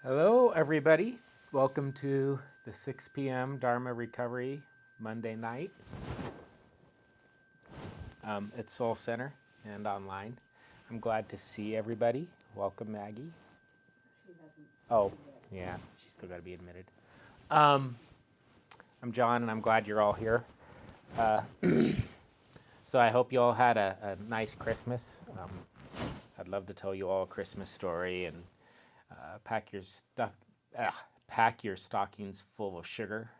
Hello, everybody. Welcome to the 6 p.m. Dharma Recovery Monday night at Soul Center and online. I'm glad to see everybody. Welcome, Maggie. She hasn't. Oh, yeah, she's still got to be admitted. Um, I'm John, and I'm glad you're all here. Uh, so I hope you all had a nice Christmas. I'd love to tell you all a Christmas story and pack your stuff. Pack your stockings full of sugar.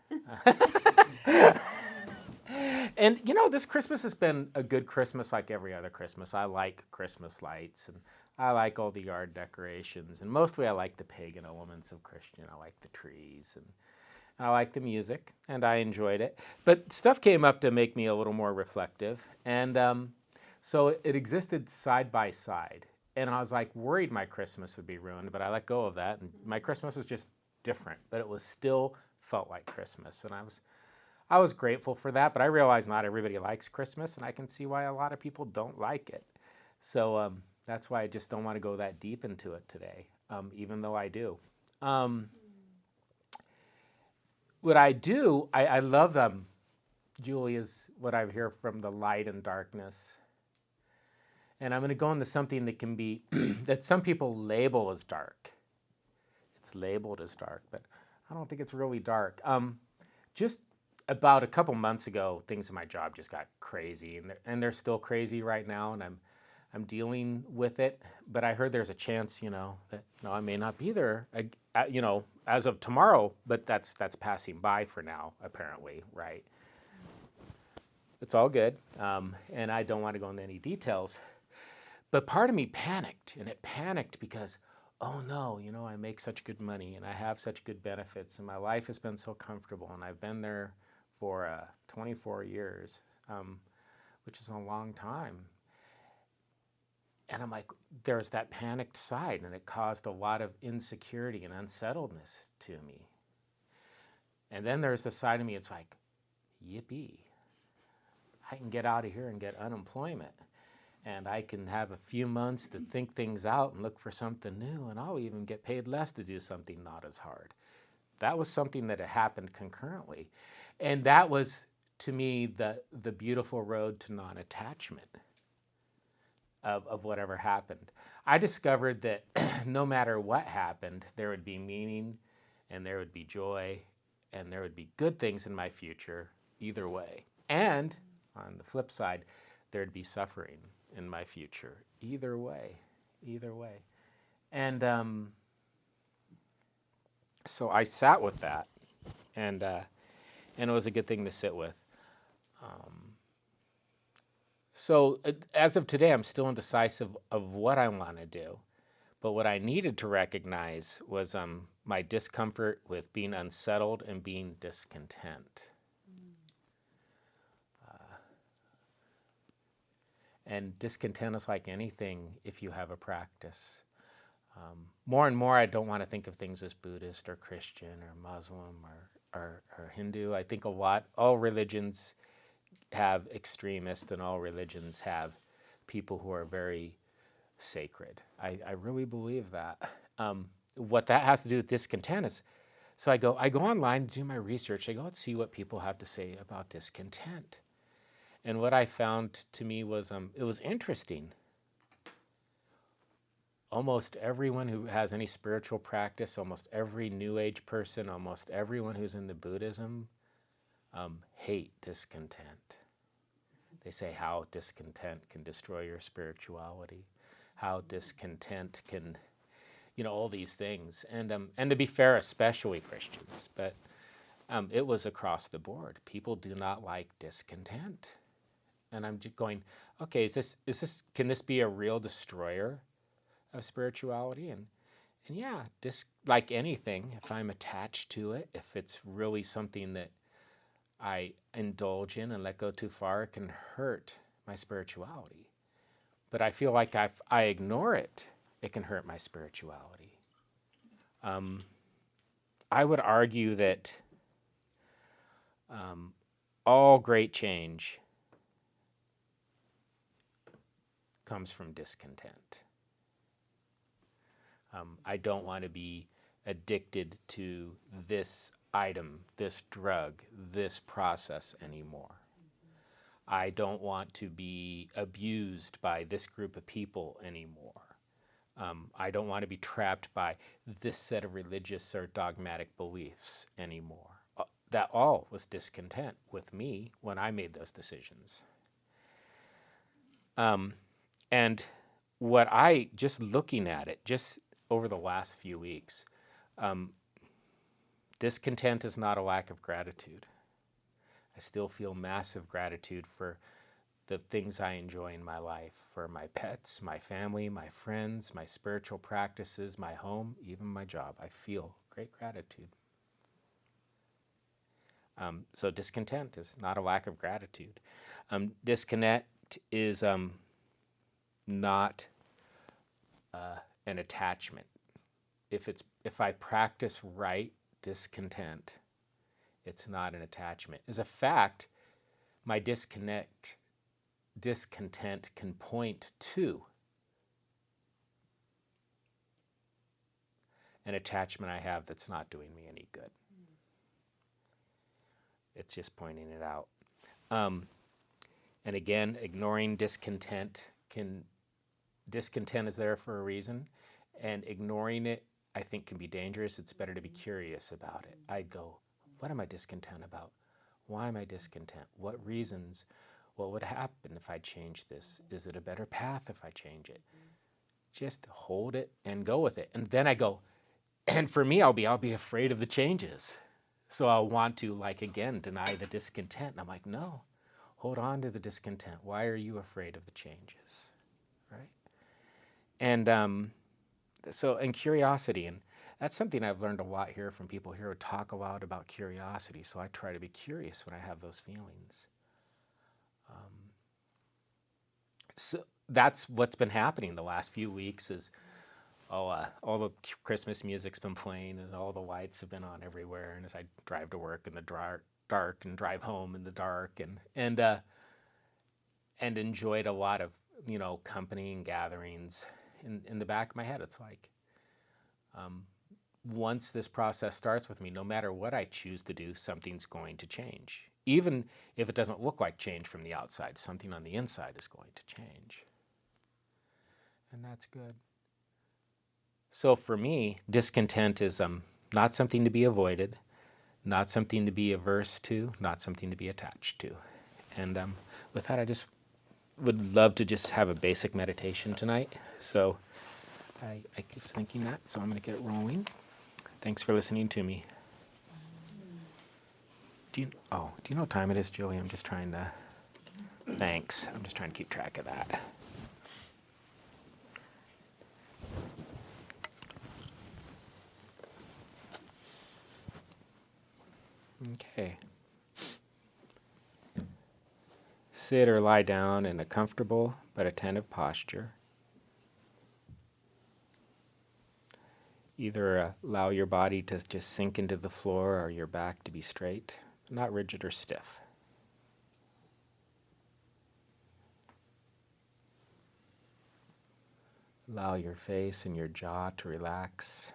And this Christmas has been a good Christmas like every other Christmas. I like Christmas lights and I like all the yard decorations. And mostly I like the pagan elements of Christian. I like the trees and I like the music and I enjoyed it. But stuff came up to make me a little more reflective. And so it existed side by side. And I was like worried my Christmas would be ruined, but I let go of that. And my Christmas was just different, but it was still felt like Christmas. And I was grateful for that, but I realize not everybody likes Christmas, and I can see why a lot of people don't like it. So that's why I just don't want to go that deep into it today, even though I do. What I do, I love Julia's, what I hear from the light and darkness. And I'm going to go into something that can be, that some people label as dark. It's labeled as dark, but I don't think it's really dark. Just about a couple months ago, things in my job just got crazy, and they're still crazy right now, and I'm dealing with it. But I heard there's a chance, that I may not be there, as of tomorrow. But that's passing by for now, apparently, right? It's all good, and I don't want to go into any details. But part of me panicked, and it panicked because, oh no, I make such good money, and I have such good benefits, and my life has been so comfortable, and I've been there for 24 years, which is a long time. And I'm like, there's that panicked side, and it caused a lot of insecurity and unsettledness to me. And then there's the side of me, it's like, yippee, I can get out of here and get unemployment. And I can have a few months to think things out and look for something new, and I'll even get paid less to do something not as hard. That was something that had happened concurrently. And that was, to me, the beautiful road to non-attachment of whatever happened. I discovered that no matter what happened, there would be meaning and there would be joy and there would be good things in my future either way. And on the flip side, there'd be suffering in my future either way. And so I sat with that, and it was a good thing to sit with. So as of today, I'm still indecisive of what I want to do. But what I needed to recognize was my discomfort with being unsettled and being discontent. And discontent is like anything if you have a practice. More and more, I don't want to think of things as Buddhist or Christian or Muslim or Hindu. I think all religions have extremists, and all religions have people who are very sacred. I really believe that. What that has to do with discontent is, so I go online to do my research. I go and see what people have to say about discontent. And what I found to me was, it was interesting. Almost everyone who has any spiritual practice, almost every New Age person, almost everyone who's into Buddhism, hate discontent. They say how discontent can destroy your spirituality, how discontent can, all these things. And to be fair, especially Christians, but it was across the board. People do not like discontent. And I'm just going, okay, can this be a real destroyer of spirituality? And yeah, like anything, if I'm attached to it, if it's really something that I indulge in and let go too far, it can hurt my spirituality. But I feel like if I ignore it, it can hurt my spirituality. I would argue that all great change comes from discontent. I don't want to be addicted to this item, this drug, this process anymore. I don't want to be abused by this group of people anymore. I don't want to be trapped by this set of religious or dogmatic beliefs anymore. That all was discontent with me when I made those decisions. And what I, just looking at it, just over the last few weeks, discontent is not a lack of gratitude. I still feel massive gratitude for the things I enjoy in my life, for my pets, my family, my friends, my spiritual practices, my home, even my job. I feel great gratitude. So discontent is not a lack of gratitude. Disconnect is not an attachment. If I practice right discontent, it's not an attachment. As a fact, my discontent can point to an attachment I have that's not doing me any good. It's just pointing it out. And again, ignoring discontent is there for a reason, and ignoring it, I think, can be dangerous. It's better to be curious about it. I go, what am I discontent about? Why am I discontent? What reasons? What would happen if I change this? Is it a better path if I change it? Just hold it and go with it. And then I go, and for me, I'll be afraid of the changes. So I'll want to, like, again, deny the discontent. And I'm like, no, hold on to the discontent. Why are you afraid of the changes, right? And and curiosity, and that's something I've learned a lot here from people here who talk a lot about curiosity. So I try to be curious when I have those feelings. So that's what's been happening the last few weeks is, all the Christmas music's been playing and all the lights have been on everywhere. And as I drive to work in the dark and drive home in the dark and enjoyed a lot of, company and gatherings. In the back of my head, it's like, once this process starts with me, no matter what I choose to do, something's going to change. Even if it doesn't look like change from the outside, something on the inside is going to change. And that's good. So for me, discontent is not something to be avoided, not something to be averse to, not something to be attached to. And with that, I just would love to just have a basic meditation tonight. So I was thinking that, so I'm going to get it rolling. Thanks for listening to me. Do you know what time it is, Joey? I'm just trying to... Thanks. I'm just trying to keep track of that. Okay. Sit or lie down in a comfortable but attentive posture. Either allow your body to just sink into the floor or your back to be straight, not rigid or stiff. Allow your face and your jaw to relax.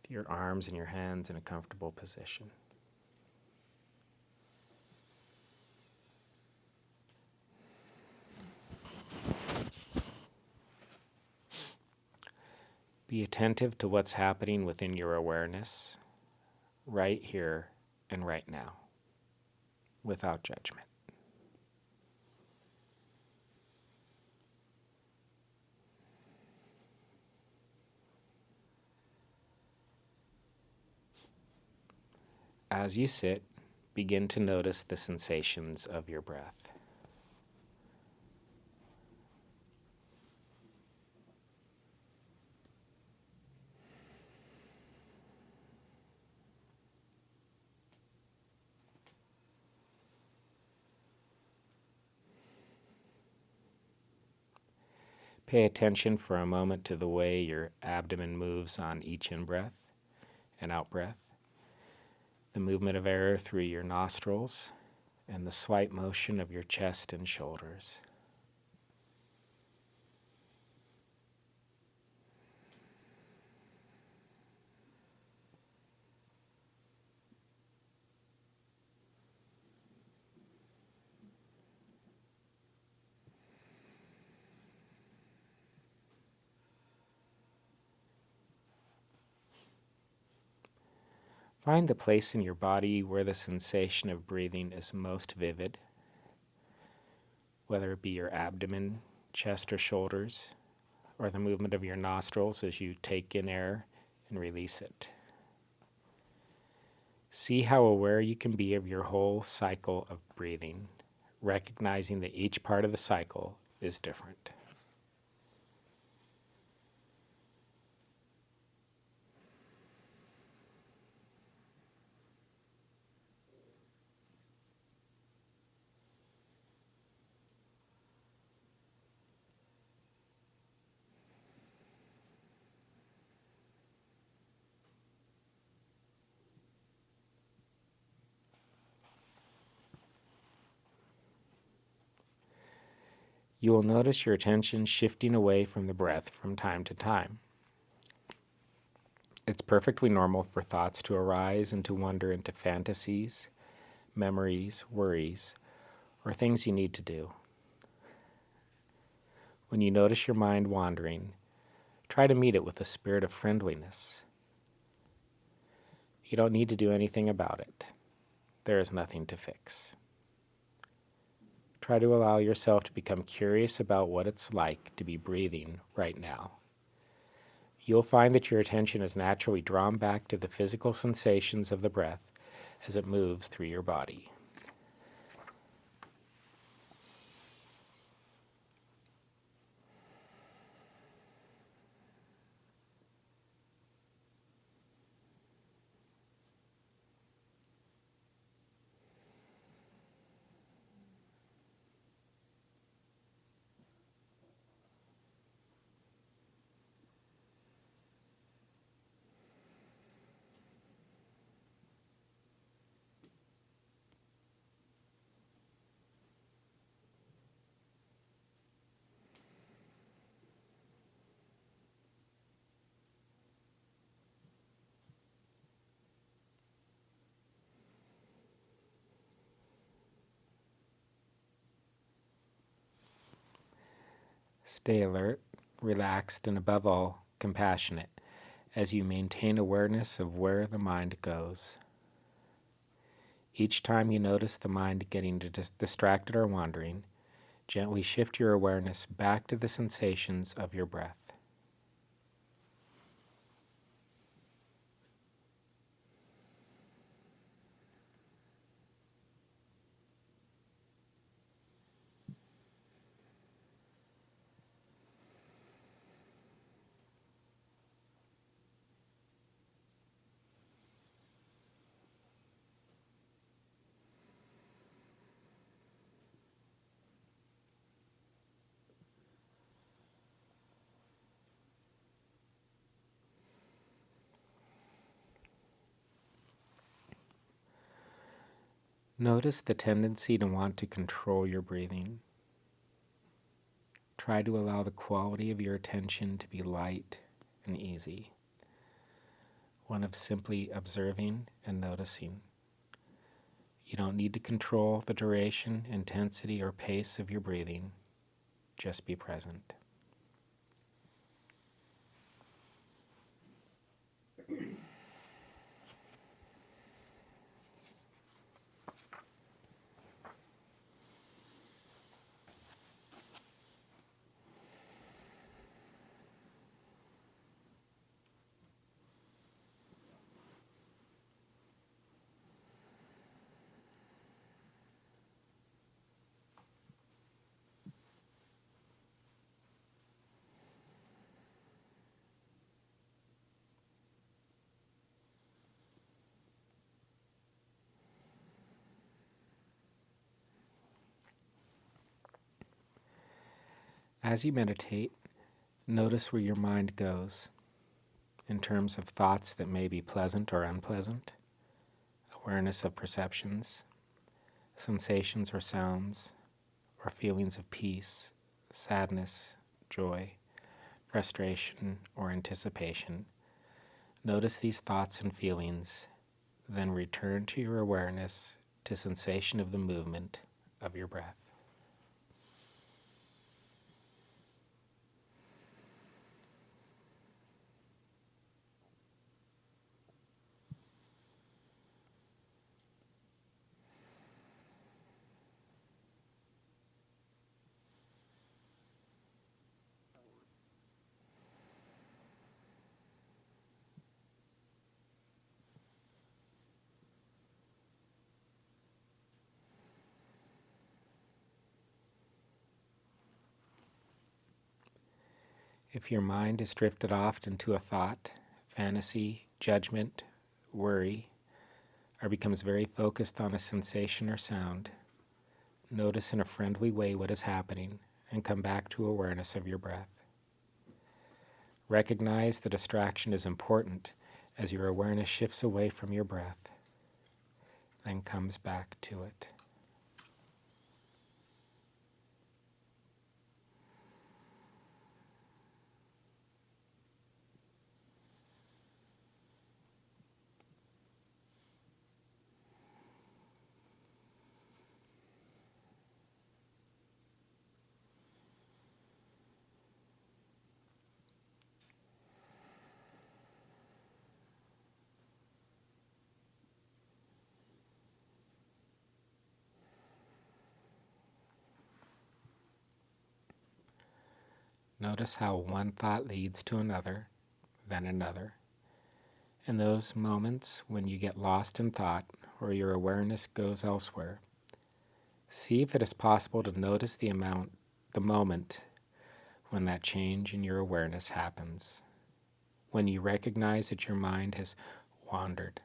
With your arms and your hands in a comfortable position. Be attentive to what's happening within your awareness, right here and right now, without judgment. As you sit, begin to notice the sensations of your breath. Pay attention for a moment to the way your abdomen moves on each in-breath and out-breath, the movement of air through your nostrils, and the slight motion of your chest and shoulders. Find the place in your body where the sensation of breathing is most vivid, whether it be your abdomen, chest, or shoulders, or the movement of your nostrils as you take in air and release it. See how aware you can be of your whole cycle of breathing, recognizing that each part of the cycle is different. You will notice your attention shifting away from the breath from time to time. It's perfectly normal for thoughts to arise and to wander into fantasies, memories, worries, or things you need to do. When you notice your mind wandering, try to meet it with a spirit of friendliness. You don't need to do anything about it. There is nothing to fix. Try to allow yourself to become curious about what it's like to be breathing right now. You'll find that your attention is naturally drawn back to the physical sensations of the breath as it moves through your body. Stay alert, relaxed, and above all, compassionate as you maintain awareness of where the mind goes. Each time you notice the mind getting distracted or wandering, gently shift your awareness back to the sensations of your breath. Notice the tendency to want to control your breathing. Try to allow the quality of your attention to be light and easy, one of simply observing and noticing. You don't need to control the duration, intensity, or pace of your breathing. Just be present. As you meditate, notice where your mind goes in terms of thoughts that may be pleasant or unpleasant, awareness of perceptions, sensations or sounds, or feelings of peace, sadness, joy, frustration, or anticipation. Notice these thoughts and feelings, then return to your awareness to sensation of the movement of your breath. If your mind is drifted off into a thought, fantasy, judgment, worry, or becomes very focused on a sensation or sound, notice in a friendly way what is happening and come back to awareness of your breath. Recognize the distraction is important as your awareness shifts away from your breath, then comes back to it. Notice how one thought leads to another, then another. In those moments when you get lost in thought or your awareness goes elsewhere, see if it is possible to notice the moment when that change in your awareness happens, when you recognize that your mind has wandered.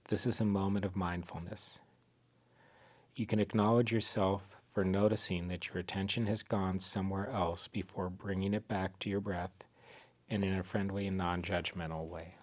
This is a moment of mindfulness. You can acknowledge yourself for noticing that your attention has gone somewhere else before bringing it back to your breath and in a friendly and non-judgmental way.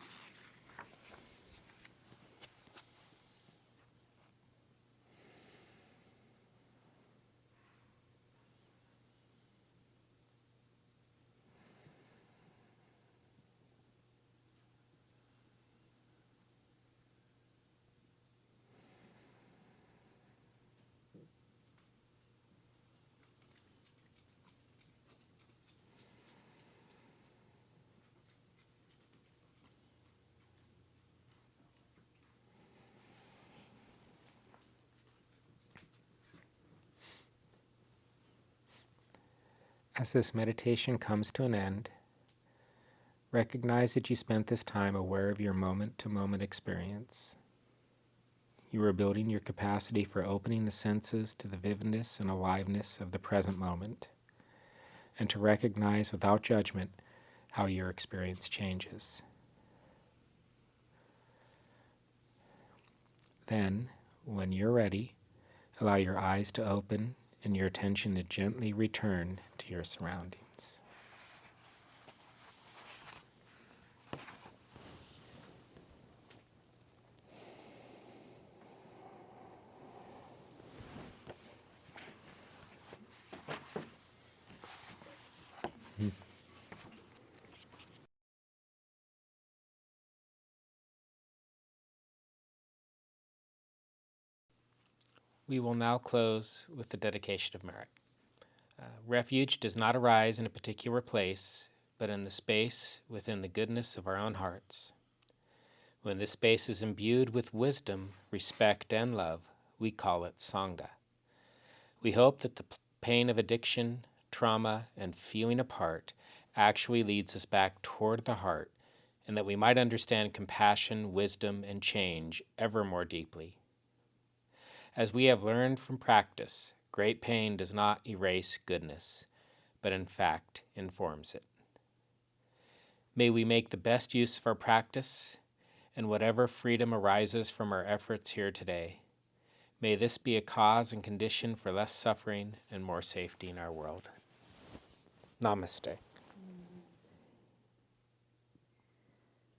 As this meditation comes to an end, recognize that you spent this time aware of your moment-to-moment experience. You are building your capacity for opening the senses to the vividness and aliveness of the present moment, and to recognize without judgment how your experience changes. Then, when you're ready, allow your eyes to open and your attention to gently return to your surroundings. We will now close with the dedication of merit. Refuge does not arise in a particular place, but in the space within the goodness of our own hearts. When this space is imbued with wisdom, respect, and love, we call it Sangha. We hope that the pain of addiction, trauma, and feeling apart actually leads us back toward the heart, and that we might understand compassion, wisdom, and change ever more deeply. As we have learned from practice, great pain does not erase goodness, but in fact informs it. May we make the best use of our practice, and whatever freedom arises from our efforts here today, may this be a cause and condition for less suffering and more safety in our world. Namaste.